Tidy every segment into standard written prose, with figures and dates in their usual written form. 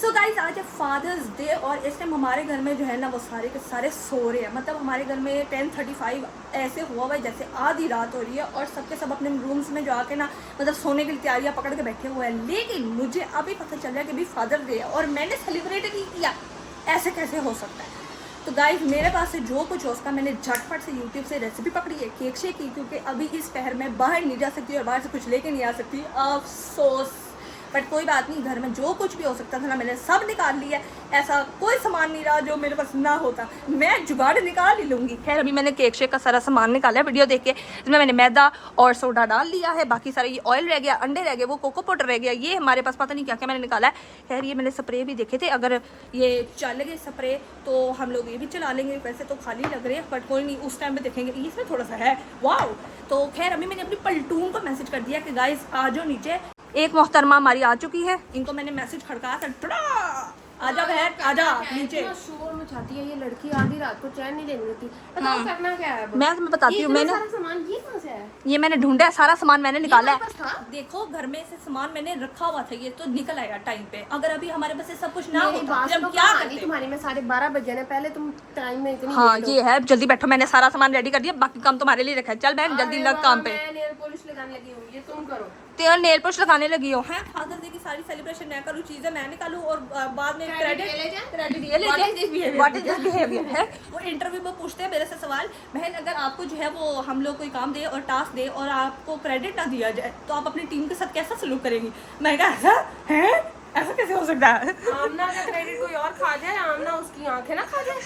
So guys आज है fathers day और इस टाइम हमारे घर में जो है ना वो सारे के सारे सो रहे हैं। मतलब हमारे घर में 10:35 ऐसे हुआ हुआ है जैसे आधी रात हो रही है और सबके सब अपने रूम्स में जो आके ना मतलब सोने की तैयारियां पकड़ के बैठे हुए हैं। लेकिन मुझे अभी पता चल रहा है कि अभी फादर्स डे है और मैंने सेलिब्रेट नहीं किया। ऐसे कैसे हो सकता है? तो गाइज मेरे पास से जो कुछ हो उसका मैंने झटपट से यूट्यूब से रेसिपी पकड़ी है केक शेक की, क्योंकि अभी इस पहर में बाहर नहीं जा सकती और बाहर से कुछ लेके नहीं आ सकती। अफसोस, बट कोई बात नहीं, घर में जो कुछ भी हो सकता था ना मैंने सब निकाल लिया। ऐसा कोई सामान नहीं रहा जो मेरे पास ना होता, मैं जुगाड़ निकाल ही लूँगी। खैर अभी मैंने केक शेक का सारा सामान निकाला है वीडियो देख के। इसमें मैंने मैदा और सोडा डाल लिया है, बाकी सारा ये ऑयल रह गया, अंडे रह गए, वो कोको पाउडर रह गया, ये हमारे पास पता नहीं क्या क्या मैंने निकाला है। खैर ये मैंने स्प्रे भी देखे थे, अगर ये चल गए स्प्रे तो हम लोग ये भी चला लेंगे। वैसे तो खाली लग रहे हैं बट कोई नहीं, उस टाइम पे देखेंगे। इसमें थोड़ा सा है वाह। तो खैर अभी मैंने अपनी पलटून को मैसेज कर दिया कि गाइस आ जाओ नीचे। एक मोहतरमा हमारी आ चुकी है, इनको मैंने मैसेज खड़का था, आजा बहन आजा नीचे। शोर मचाती है ये लड़की, आधी रात को चैन नहीं लेने देती। बताओ करना क्या है? मैं तुम्हें बताती हूँ। मैंने सारा सामान ये कहाँ से है? ये मैंने ढूंढा है, सारा सामान मैंने निकाला है। था? देखो घर में से सामान मैंने रखा हुआ था, ये तो निकल आएगा टाइम पे। अगर अभी हमारे पास सब कुछ ना होता हम तो क्या करते? तुम्हारी में 12:30 बजे ना, पहले तुम टाइम में इतनी हाँ ये है, जल्दी बैठो, मैंने सारा सामान रेडी कर दिया, बाकी काम तुम्हारे लिए रखा है। चल बहन जल्दी लग काम पे। मैं नेल पॉलिश लगाने लगी हूँ, ये तुम करो। तेरा नेल पॉलिश लगाने लगी हो हैं? फादर्स डे की सारी सेलिब्रेशन मैं करूँ, चीजें मैं निकालूँ और बाद में क्रेडिट ये ले व्हाट इज दिस बिहेवियर है। वो इंटरव्यू में पूछते हैं मेरे से सवाल, बहन अगर आपको जो है वो हम लोग कोई काम दे और टास्क दे और आपको क्रेडिट ना दिया जाए तो आप अपनी टीम के साथ कैसा सलूक करेंगी? मैं कहा ऐसा है, ऐसा कैसे हो सकता है? आमना का क्रेडिट कोई और खा जाए, आमना उसकी आंखें ना खा जाए।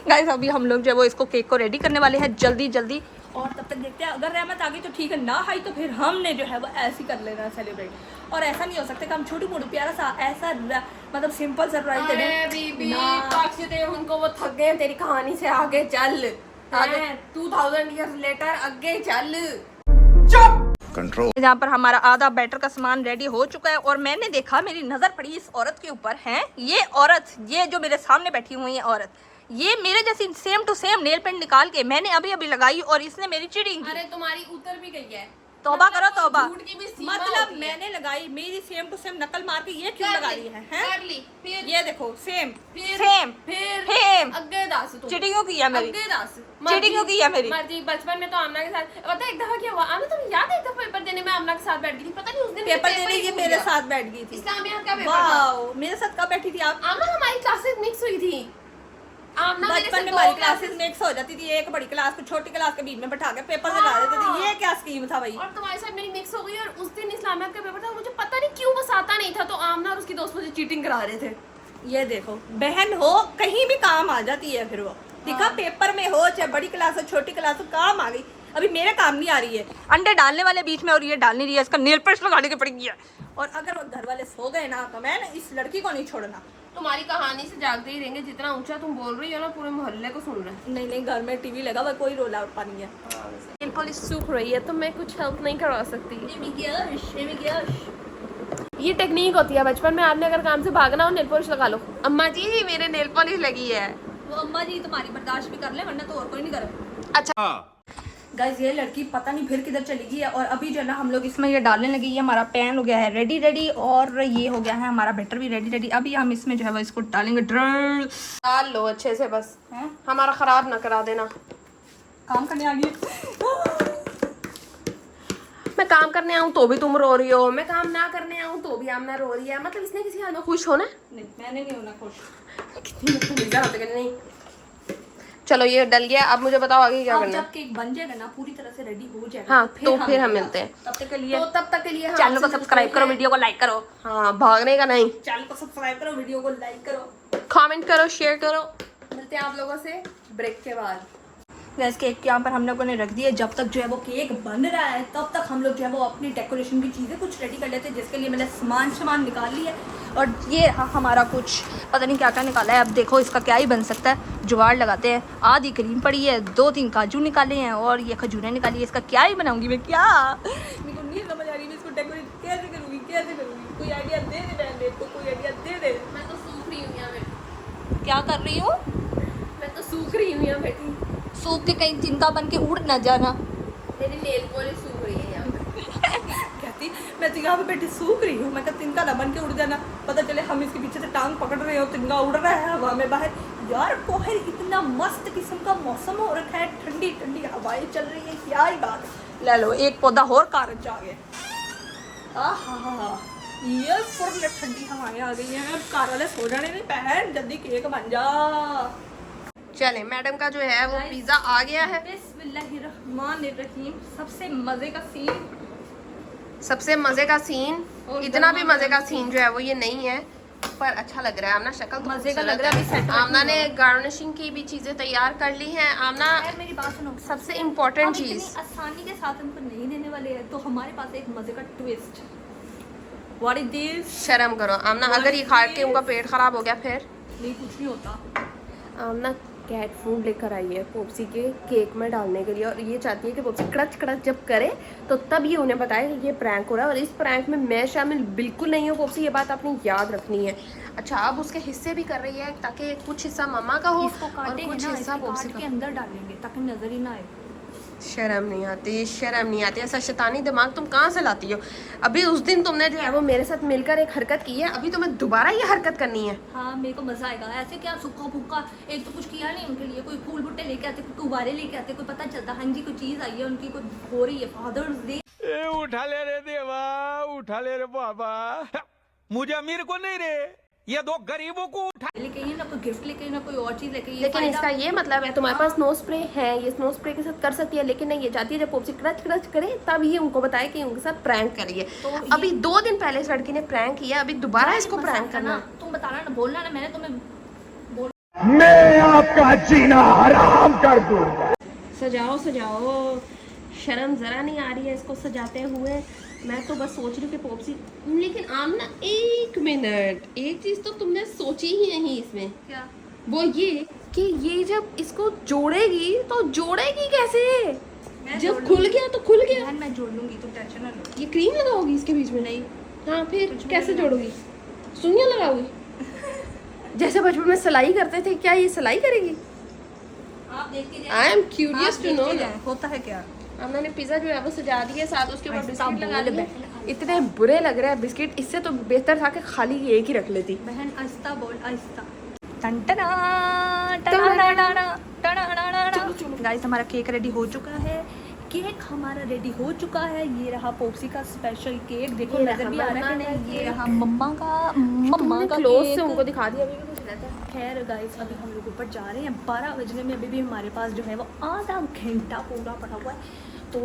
गाइस अभी हम लोग जो है वो इसको केक को रेडी करने वाले हैं जल्दी जल्दी, और तब तक देखते हैं अगर रहमत आ गई तो ठीक है, ना आई तो फिर हमने जो है वो ऐसे कर लेना सेलिब्रेट। और ऐसा नहीं हो सकता कि हम छोटी मोटी प्यारा सा ऐसा मतलब सिंपल सरप्राइज दे दें। बीबी दे उनको, वो थक गए तेरी कहानी से, आगे चल। आगे 2000 ईयर्स लेटर आगे चल। कंट्रोल। जहाँ पर हमारा आधा बैटर का सामान रेडी हो चुका है और मैंने देखा, मेरी नजर पड़ी इस औरत के ऊपर। है ये औरत, ये जो मेरे सामने बैठी हुई है औरत, ये मेरे जैसी same to same nail paint निकाल के मैंने अभी अभी लगाई और इसने मेरी चीटिंग की। अरे तुम्हारी उतर भी गई है। तौबा करो तौबा। मतलब मैंने लगाई, मेरी सेम टू सेम नकल मार के ये क्यों लगा रही है? कर ली फिर ये देखो सेम फिर सेम अगे दास तू चीटिंग की है मेरी, अगे दास चीटिंग की है मेरी। मर्जी। बचपन में तो आमना के साथ पता है एक दफा क्या हुआ, आमना तुम्हें याद है? एक दफा पेपर देने में आमना के साथ बैठ गई थी, पता नहीं उस दिन पेपर देने ये मेरे साथ बैठ गई थी। इस्लामिया का पेपर वाओ, मेरे साथ कब बैठी थी आप? आमना हमारी क्लासेस मिक्स हुई थी। बचपन में हमारी क्लासेस मिक्स हो जाती थी, एक बड़ी क्लास को छोटी क्लास के बीच में बैठा के पेपर दिला देते थे। ये क्या स्कीम था भाई? और तुम्हारे साथ मेरी मिक्स हो गई और उस दिन इस्लामिया का पेपर था, मुझे पता नहीं क्यों बस आता नहीं था, तो आमना और उसकी दोस्त मुझे चीटिंग करा रहे थे। ये देखो बहन हो कहीं भी काम आ जाती है, फिर वो दिखा पेपर में हो चाहे बड़ी क्लास हो छोटी क्लास हो, काम आ गई। अभी मेरे काम नहीं आ रही है, अंडे डालने वाले बीच में और ये डाल नहीं रही है, इसका नेल पेंट लगाने की पड़ेगी है। और अगर वो घर वाले सो गए ना तो मैं इस लड़की को नहीं छोड़ना। तुम्हारी कहानी से जागते ही रहेंगे, जितना ऊंचा तुम बोल रही हो ना पूरे मोहल्ले को सुन रहे हैं। नहीं नहीं, घर में टीवी लगा हुआ, कोई रोला उठा नहीं है। नेल पॉलिश सूख रही है तो मैं कुछ हेल्प नहीं करवा सकती। ये टेक्निक होती है, बचपन में आपने अगर काम से भागना हो नेल पॉलिश लगा लो। अम्मा जी मेरे नेल पॉलिश लगी है। वो अम्मा जी तुम्हारी बर्दाश्त भी कर ले, वरना तो और कोई नहीं करे। अच्छा गाइस ये लड़की पता नहीं फिर किधर चली गई है। और अभी जो है ना हम लोग इसमें ये डालने लगी है, हमारा पैन हो गया है रेडी और ये हो गया है हमारा बैटर भी रेडी। अभी हम इसमें जो है वो इसको डालेंगे। डाल लो अच्छे से, बस है? हमारा खराब ना करा देना। काम करने आ गई। मैं काम करने आऊँ तो भी तुम रो रही हो, मैं काम ना करने आऊँ तो भी आमना रो रही है। मतलब इसने किसी हाल में खुश होना? नहीं मैंने नहीं होना खुश। कितनी नहीं। चलो ये डल गया, अब मुझे बताओ आगे क्या करना है। जब केक बन जाएगा ना पूरी तरह से रेडी हो जाएगा, हाँ तो फिर हम मिलते हैं। तब तक के लिए चैनल को सब्सक्राइब करो, वीडियो को लाइक करो। हाँ भागने का नहीं, चैनल को सब्सक्राइब करो, वीडियो को लाइक करो, कमेंट करो, शेयर करो। मिलते हैं आप लोगों से ब्रेक के बाद। गैस केक के यहाँ पर हम लोगों ने रख दिया। जब तक जो है वो केक बन रहा है तब तक हम लोग जो है वो अपनी डेकोरेशन की चीज़ें कुछ रेडी कर लेते हैं, जिसके लिए मैंने सामान निकाल लिया है। और ये हमारा कुछ पता नहीं क्या क्या निकाला है। अब देखो इसका क्या ही बन सकता है, जुगाड़ लगाते हैं। आधी क्रीम पड़ी है, 2-3 काजू निकाले हैं और ये खजूरें निकाली है। इसका क्या ही बनाऊंगी मैं, क्या मेरे को नहीं समझ आ रही मैं इसको डेकोरेट कैसे करूँगी। कोई आइडिया दे दे बहन, मेरे को कोई आइडिया दे दे। मैं तो सूख रही हूँ यहाँ बेटी। क्या कर रही हूँ? मैं तो सूख रही हूँ यहाँ बेटी। सूख के कहीं चिंता बन के उड़ न जाना। मेरी नेल पॉलिश सूख रही है यहाँ पे। कहती मैं तो यहाँ पे बैठी सूख रही हूँ। मैं कहा तिनका ना बन के उड़ जाना, पता चले हम इसके पीछे से टांग पकड़ रहे हो, तिनका उड़ रहा है हवा में बाहर। यार बाहर इतना मस्त किस्म का मौसम हो रखा है, ठंडी ठंडी हवाएं चल रही है, क्या ही बात है। ले लो एक पौधा और कारज आ गया। आहा ये फुल ठंडी हवाएं आ गई हैं। अब कार वाले सो जाने नहीं, बहन जल्दी केक बन जा। चले मैडम का जो है वो पिज्जा आ गया है। बिस्मिल्लाहिर्रहमानिर्रहीम। सबसे मजे का सीन, सबसे मजे का सीन, इतना भी मजे का सीन जो है वो ये नहीं है, पर अच्छा लग रहा है। आमना शक्ल तो मजे का लग रहा है। अभी सेट आमना ने गार्निशिंग की भी चीजें तैयार कर ली हैं। आमना मेरी बात सुनो, सबसे इम्पोर्टेंट हम चीज इतनी आसानी के साथ उनको नहीं देने वाले हैं, तो हमारे पास एक मजे का ट्विस्ट। What is this? शर्म करो आमना, अगर ये खा के उनका पेट खराब हो गया फिर। नहीं कुछ नहीं होता। आमना कैट फूड लेकर आई है पोप्सी के केक में डालने के लिए, और ये चाहती है कि पोप्सी कड़च कड़च जब करे तो तब ये उन्हें बताए कि ये प्रैंक हो रहा है, और इस प्रैंक में मैं शामिल बिल्कुल नहीं हूँ पोप्सी, ये बात आपने याद रखनी है। अच्छा अब उसके हिस्से भी कर रही है ताकि कुछ हिस्सा मम्मा का हो और कुछ हिस्सा पोप्सी के का। अंदर डालेंगे ताकि नजर ही ना आए। शर्म नहीं आती, शर्म नहीं आती, ऐसा शैतानी दिमाग तुम कहाँ से लाती हो? अभी उस दिन तुमने जो है वो मेरे साथ मिलकर एक हरकत की है, अभी तुम्हें दोबारा ये हरकत करनी है। हाँ मेरे को मजा आएगा। ऐसे क्या सूखा फूका, एक तो कुछ किया नहीं उनके लिए, कोई फूल बुट्टे लेके आते, कोई गुब्बारे लेके आते, कोई पता चलता हाँ जी कोई चीज आई है उनकी, कोई हो रही है फादर्स डे। उठा ले रे देवा, उठा ले रे बाबा, मुझे अमीर को नहीं रे, ये दो गरीबों को उठा लेके आइए ना, कोई गिफ्ट लेके आइए ना, कोई और चीज लेके आइए। लेकिन इसका ये मतलब है तुम्हारे पास स्नो स्प्रे है, ये स्नो स्प्रे के साथ कर सकती है, लेकिन नहीं ये चाहती है जब पोप्सी क्रच क्रच करे तब ये उनको बताए कि उनके साथ प्रैंक करिए। तो अभी 2 दिन पहले इस लड़की ने प्रैंक किया, अभी दोबारा इसको प्रैंक करना। तुम बताना ना, बोलना ना, मैंने तुम्हें मैं आपका जीना हराम कर दूंगा। सजाओ सजाओ, शर्म जरा नहीं आ रही है इसको सजाते हुए। मैं तो बस सोच रही हूँ कि पोप्सी, लेकिन आमना 1 मिनट, एक चीज तो तुमने सोची ही नहीं इसमें। क्या? वो ये कि ये जब इसको जोड़ेगी तो जोड़ेगी कैसे? जब खुल गया तो खुल गया। मैं जोड़ लूंगी, तुम टेंशन ना लो। ये क्रीम लगाओगी इसके बीच में? नहीं। हाँ फिर कैसे जोड़ोगी? सुइयां लगाओगी? जैसे बचपन में सिलाई करते थे, क्या ये सिलाई करेगी? आप देखते जाइए। I am curious to know होता है क्या। हमने ने पिज्जा जो है वो सजा दिया, साथ उसके ऊपर ऐसा बिस्किट लगा बोल लिए। बहन। इतने बुरे लग रहे हैं बिस्किट, इससे तो बेहतर था कि खाली एक ही रख लेती। बहन आहिस्ता बोल, आहिस्ता। टंटना टना। गाइस हमारा केक रेडी हो चुका है, केक हमारा रेडी हो चुका है। ये रहा पोप्सी का स्पेशल केक, देखो नजर भी आ रहा है कि नहीं। ये रहा मम्मा का क्लोज केक। से उनको दिखा दिया, अभी भी कुछ रहता है। खैर गाइस अभी हम लोग ऊपर जा रहे हैं, 12 बजने में अभी भी हमारे पास जो है वो आधा घंटा पूरा पड़ा हुआ है, तो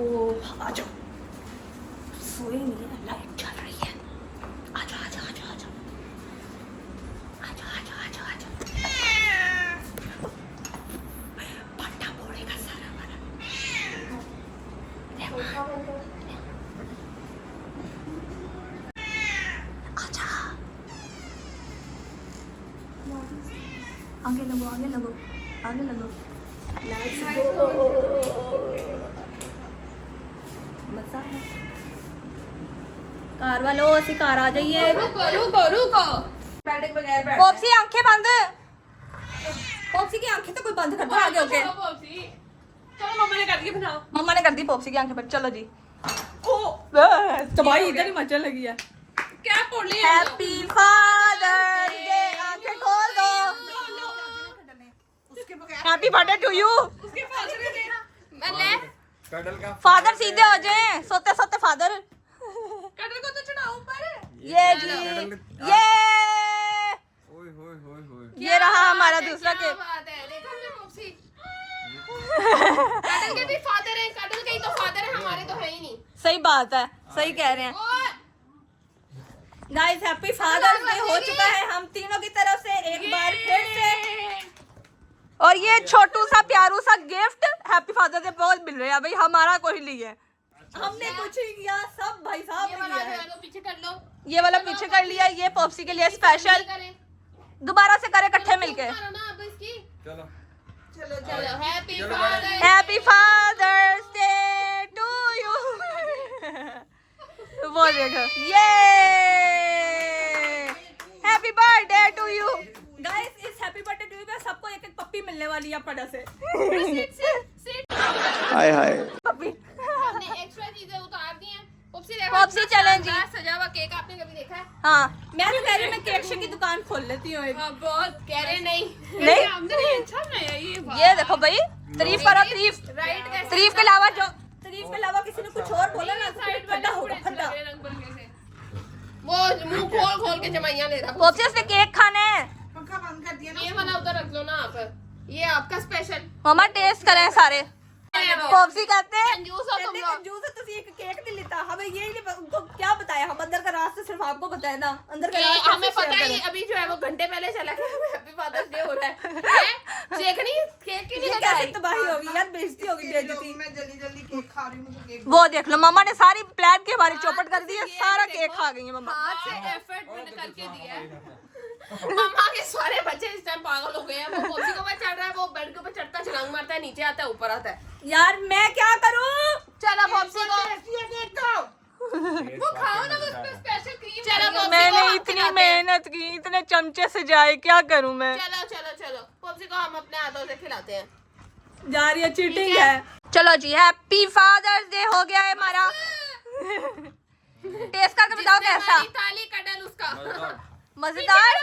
आ जाओ। सोए नहीं है, लाइट चल रही है, आ जाओ आ जाओ आ जाओ आ जाओ आ जाओ आ जाओ आ जाओ आ जाओ। पट्टा फोड़ेगा सारा हमारा। आजा, आगे लगो आगे लगो आगे लगो। मजा है। कार वालों ऐसी कार आ जाइए। रुको पॉप्सी आंखें बंद। पॉप्सी की आंखें तो कोई बंद कर दो आगे होके। चलो मम्मा ने कर दिया, बनाओ। मम्मा ने कर दी पॉप्सी की आंखें बंद। चलो जी। तबाही इधर ही मचने लगी है। क्या बोल रही है? Happy father's day. आंखें खोल दो। Happy birthday to you. उसके फादर ने देना। फादर सीधे हो जाए, सोते सोते फादर। कटल को तो चढ़ाओ ऊपर। ये जी ये रहा हमारा दूसरा केक। बात है, देखो ना पोप्सी। कटल के भी फादर हैं, कटल के ही तो फादर है, हमारे तो है ही नहीं। सही बात है, सही कह रहे हैं गाइस। हैप्पी फादर्स डे हो चुका है हम तीनों की तरफ से एक बार फिर से, और ये छोटू सा प्यारू सा गिफ्ट हैप्पी फादर्स डे बहुत मिल रहा है भाई, हमारा कोई नहीं है। हमने कुछ नहीं किया, सब भाई साहब ने किया है। पीछे कर लो, ये वाला पीछे कर लिया, ये पॉप्सी के लिए स्पेशल। दोबारा से करें इकट्ठे मिलके। चलो चलो happy father. Happy father's day to you. वो देखो, ये happy birthday to you. Guys इस हैप्पी बर्थडे टू यू पे सबको एक एक पप्पी मिलने वाली है पड़ा से। हाय हाय पप्पी हमने एक्स्ट्रा चीजें उतार दी हैं। पोप्सी देखो, पॉप्सी चलें जी। हाँ मैं तो कह रही हूँ मैं केक शेक की दुकान खोल लेती हूँ एक। बहुत कह रहे नहीं नहीं अच्छा बनाया ये देखो भाई, तारीफ करो तारीफ। राइट तारीफ के अलावा जो तारीफ के अलावा किसी ने कुछ और बोला ना तो खड्डा होगा खड्डा। वो मुंह खोल खोल के जमाइयां ले रहा पोप्सी उसने केक खाना है। पंखा बंद कर दिया ना। ये वाला उधर रख लो ना आप, ये आपका स्पेशल। मम्मा टेस्ट करें सारे। पोप्सी कहते हैं कंजूस हो तुम लोग। कंजूस है, तुसी एक केक नहीं लेता हमें, यही नहीं उनको क्या बताया, हम अंदर का रास्ता सिर्फ आपको बताया ना, अंदर का रास्ता हमें पता है अभी जो है वो घंटे पहले चला गया, हैप्पी फादर्स डे हो रहा है। देखनी केक की नहीं कैसे तबाही होगी यार, बेइज्जती होगी बेइज्जती। मैं जल्दी जल्दी केक खा रही हूँ, मुझे केक वो देख लो मम्मा ने सारी प्लान की हमारी चौपट कर दी है, सारा केक खा गई है मम्मा। हाथ से एफर्ट करके दिया है। मम्मा के सारे बच्चे इस टाइम पागल हो गए हैं। वो पोप्सी के ऊपर चढ़ रहा है, वो बेड के ऊपर चढ़ता है, छलांग मारता है, नीचे आता है, ऊपर आता है। यार मैं क्या करूं? चलो पोप्सी को केक खाओ। वो खाओ ना, उस पे स्पेशल क्रीम। चलो पोप्सी मैंने को हम इतनी खिलाते हैं। मेहनत की, इतने चमचे से जाए, क्या करूं मैं? चलो चलो चलो पोप्सी को हम अपने हाथों से खिलाते हैं। जा रही है, चीटिंग है। चलो जी, हैप्पी फादर्स डे हो गया है हमारा। टेस्ट करके बताओ कैसा? ताली का डल उसका मजेदार।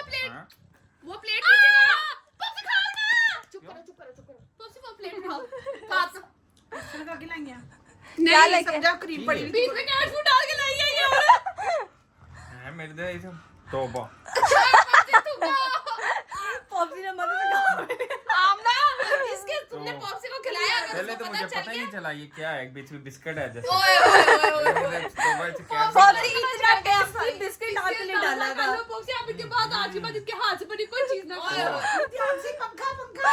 वो प्लेट नीचे करो। पोप्सी खाओ ना। चुप करो चुप करो चुप करो। पोप्सी वो प्लेट खाओ। खाओ। सरका के लाएंगे। क्या नहीं लेके? समझा, क्रीम पड़ी हुई थी। बीच में कैट फूड डाल के लाई है ये। है मेरे दे इसे तौबा। पॉप्सी ने मदद कहा। आमना इसके तुमने पोप्सी को खिलाया अगर पहले उसको तो पता मुझे चल पता ही गया। नहीं चला ये क्या है, बीच में बिस्किट है जैसे। ओए ओए ओए ओए। तौबा से क्या पॉप्सी इतना टेस्टी बिस्किट डाल के नहीं डाला था। पोप्सी आप इनके बाद आज के बाद इसके हाथ से बनी कोई चीज ना खाओ। ध्यान से पंखा पंखा।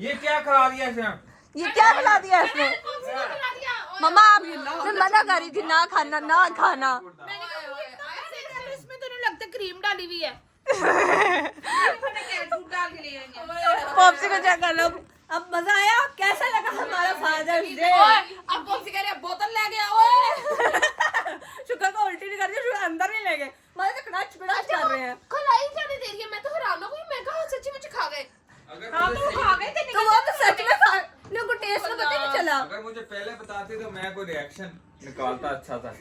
ये क्या करा दिया इसने? ये क्या खिला दिया इसने? पोप्सी को खिला दिया। मम्मा आप मैं मना कर रही थी ना खाना ना खाना। मैंने कहा ऐसे इसमें तो नहीं लगता क्रीम डाली हुई है। मैंने केक फूड डाल के ले आएंगे। पॉप्सी को चेक कर लो। अब मजा आया? कैसा लगा हमारा फादर्स डे? अब पोप्सी कह रही है बोतल ले गया। ओए शुक्र को उल्टी नहीं कर रही, शुक्र अंदर नहीं ले गए, मजे से कड़ाच कड़ाच कर रहे हैं। खलाई जाने दे रही है। मैं तो हैरान हो गई। मैं कहा सच्ची मुझे खा गए। हाँ तो खा गए थे। तो वो तो सच में खा लोगों को टेस्ट में पता नहीं चला। अगर मुझे पहले बताते तो मैं कोई रिएक्शन निकालता अच्छा था।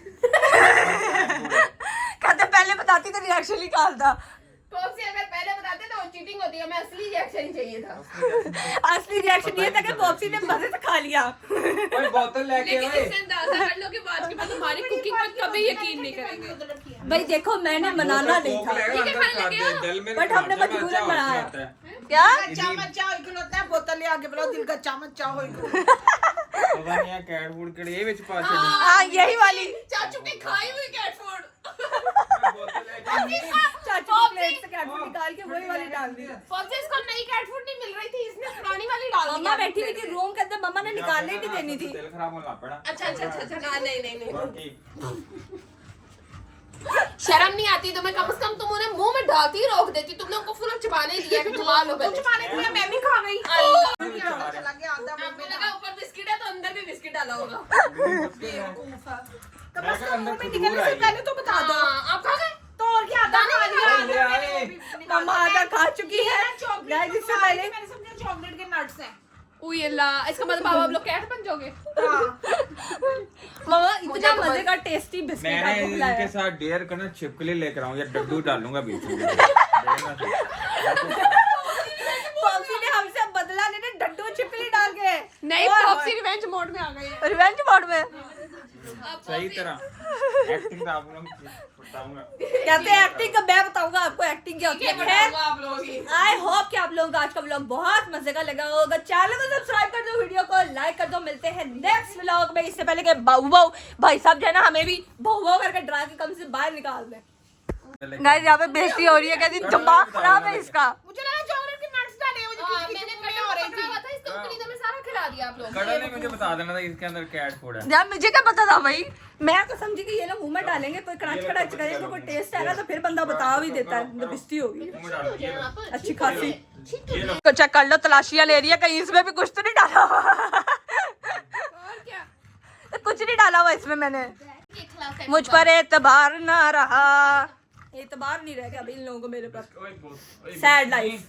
कहते पहले बताती तो रिएक्शन निकालता। पोप्सी अगर पहले बताते तो चीटिंग होती है। मैं असली रिएक्शन ही चाहिए था। असली रिएक्शन ये था कि पॉप्सी ने मजे से खा लिया। ओए बोतल लेके लेकिन ओए। इससे अंदाजा कर लो कि आज के बाद हमारी कुकिंग पर कभी यकीन नहीं करेंगे। भाई देखो मैंने बनाना नहीं था, बट हमने मजबूरन बनाया। क्या? चम्मच चाहो इकलौता है, बोतल ले आगे बुलाओ, दिल का चम्मच चाहो इकलौता। पता नहीं कैट फूड के ये विच पास है। हाँ यही वाली चाचू की खाई हुई कैट फूड। चाचू की प्लेट से कैट फूड निकाल के वही वाली डाल दी। पोप्सी इसको नई कैट फूड नहीं मिल रही थी, इसने पुरानी वाली डाल दी। मम्मा बैठी हुई थी रूम के अंदर, मम्मा ने निकालने ही नहीं देनी थी। दिल खराब होना पड़ा। अच्छा अच्छा अच्छा अच्छा हाँ, नहीं नहीं नहीं बाकी शर्म नहीं आती तुम्हें? कम से कम तुम उन्हें मुंह में डालती ही रोक देती। तुमने उनको फुल चबाने दिया कि चबा लो पहले। चबाने दिया, मैं भी खा गई। अल्लाह। चला गया आधा मुंह आपको में। लगा ऊपर बिस्किट है तो अंदर भी बिस्किट डाला होगा। बेवकूफ है। तो बस अंदर मुंह में खजूर निकलने से आई है। पहले तो बता दो। हाँ, आप खा गए? तो और क्या आधा खा लिया। ले आए। मम्मा आधा खा चुकी है। चॉकलेट इससे पहले मैंने समझा चॉकलेट के नट्स हैं। उई अल्लाह, इसका मतलब आप लोग कैट बन जाओगे। मम्मा इतना मजे का टेस्टी बिस्किट मैंने आपको इनके खिलाया। साथ डेयर करना छिपकली लेकर आऊं या डड्डू डालूंगा बीच में। पॉप्सी ने हमसे बदला लेने डड्डू छिपकली डाल के। नहीं, पोप्सी रिवेंज मोड में आ गई है। रिवेंज मोड में सही तरह एक्टिंग तो आप लोग बताऊंगा। कहते हैं एक्टिंग का, मैं बताऊंगा आपको एक्टिंग क्या होती है। खैर आप लोगों की आई होप कि आप लोगों को आज का व्लॉग बहुत मजे का लगा होगा। चैनल को सब्सक्राइब कर दो, वीडियो को लाइक कर दो। मिलते हैं नेक्स्ट व्लॉग में। इससे पहले कि बाऊ भाई साहब जो है ना हमें भी भाऊ करके डरा के कम से बाहर निकाल दें। गाइस यहाँ पे बेइज्जती हो रही है, कहती दिमाग खराब है इसका। मुझे लगा चॉकलेट के नट्स डाले मुझे हाँ, किसी मैंने की मुंह में हो रही थी। पकड़ा हुआ था, इसको उंगली में सारा खिला दिया आप लोग। कड़ल ने मुझे बता देना था इसके अंदर कैट फूड है। यार मुझे क्या पता था भाई, मैं तो समझी कि ये लोग मुंह में डालेंगे, कोई क्रंच क्रंच करेगा, कोई टेस्ट आएगा तो फिर बंदा बता भी देता है। बेइज्जती होगी मुंह में डाल दिया। अच्छी खासी। ये लो। तो चेक कर लो, तलाशियां ले रही है कहीं इसमें भी कुछ तो नहीं डाला हुआ। और क्या? तो कुछ नहीं डाला हुआ इसमें मैंने। के खिलाफ मुझ पर एतबार ना रहा, एतबार नहीं रह गया अभी इन लोगों को मेरे पर। ओए सैड लाइफ।